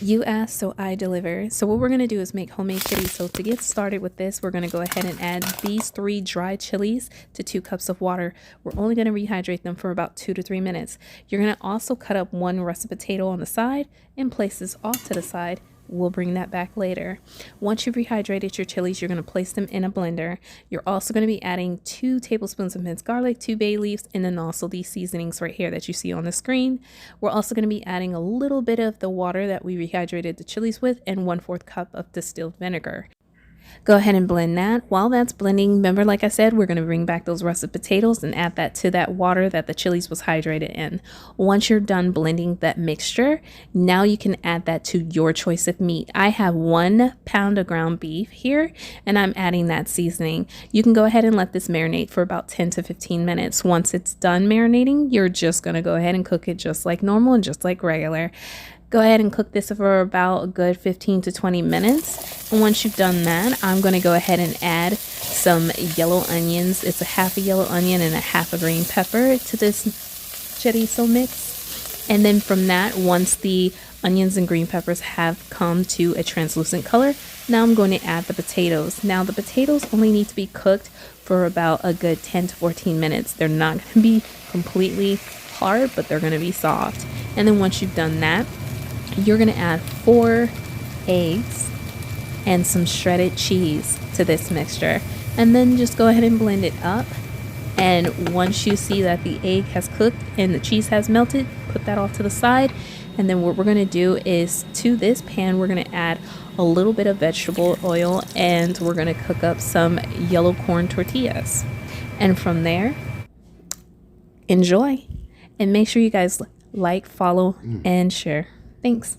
You asked, so I deliver. So what we're going to do is make homemade chili. So to get started with this, we're going to go ahead and add these 3 dry chilies to 2 cups of water. We're only going to rehydrate them for about 2 to 3 minutes. You're going to also cut up 1 russet potato on the side and place this off to the side. We'll bring that back later. Once you've rehydrated your chilies, you're going to place them in a blender. You're also going to be adding 2 tablespoons of minced garlic, 2 bay leaves, and then also these seasonings right here that you see on the screen. We're also going to be adding a little bit of the water that we rehydrated the chilies with and 1/4 cup of distilled vinegar. Go ahead and blend that. While that's blending, remember, like I said, we're going to bring back those russet potatoes and add that to that water that the chilies was hydrated in. Once you're done blending that mixture, now you can add that to your choice of meat. I have 1 pound of ground beef here, and I'm adding that seasoning. You can go ahead and let this marinate for about 10 to 15 minutes. Once it's done marinating, you're just going to go ahead and cook it just like normal and just like regular. Go ahead and cook this for about a good 15 to 20 minutes. And once you've done that, I'm going to go ahead and add some yellow onions. It's a half a yellow onion and a half a green pepper to this chorizo mix. And then from that, once the onions and green peppers have come to a translucent color, now I'm going to add the potatoes. Now the potatoes only need to be cooked for about a good 10 to 14 minutes. They're not going to be completely hard, but they're going to be soft. And then once you've done that, you're going to add 4 eggs and some shredded cheese to this mixture, and then just go ahead and blend it up. And once you see that the egg has cooked and the cheese has melted, put that off to the side. And then what we're going to do is, to this pan, we're going to add a little bit of vegetable oil, and we're going to cook up some yellow corn tortillas. And from there, enjoy. And make sure you guys like, follow, and share. Thanks.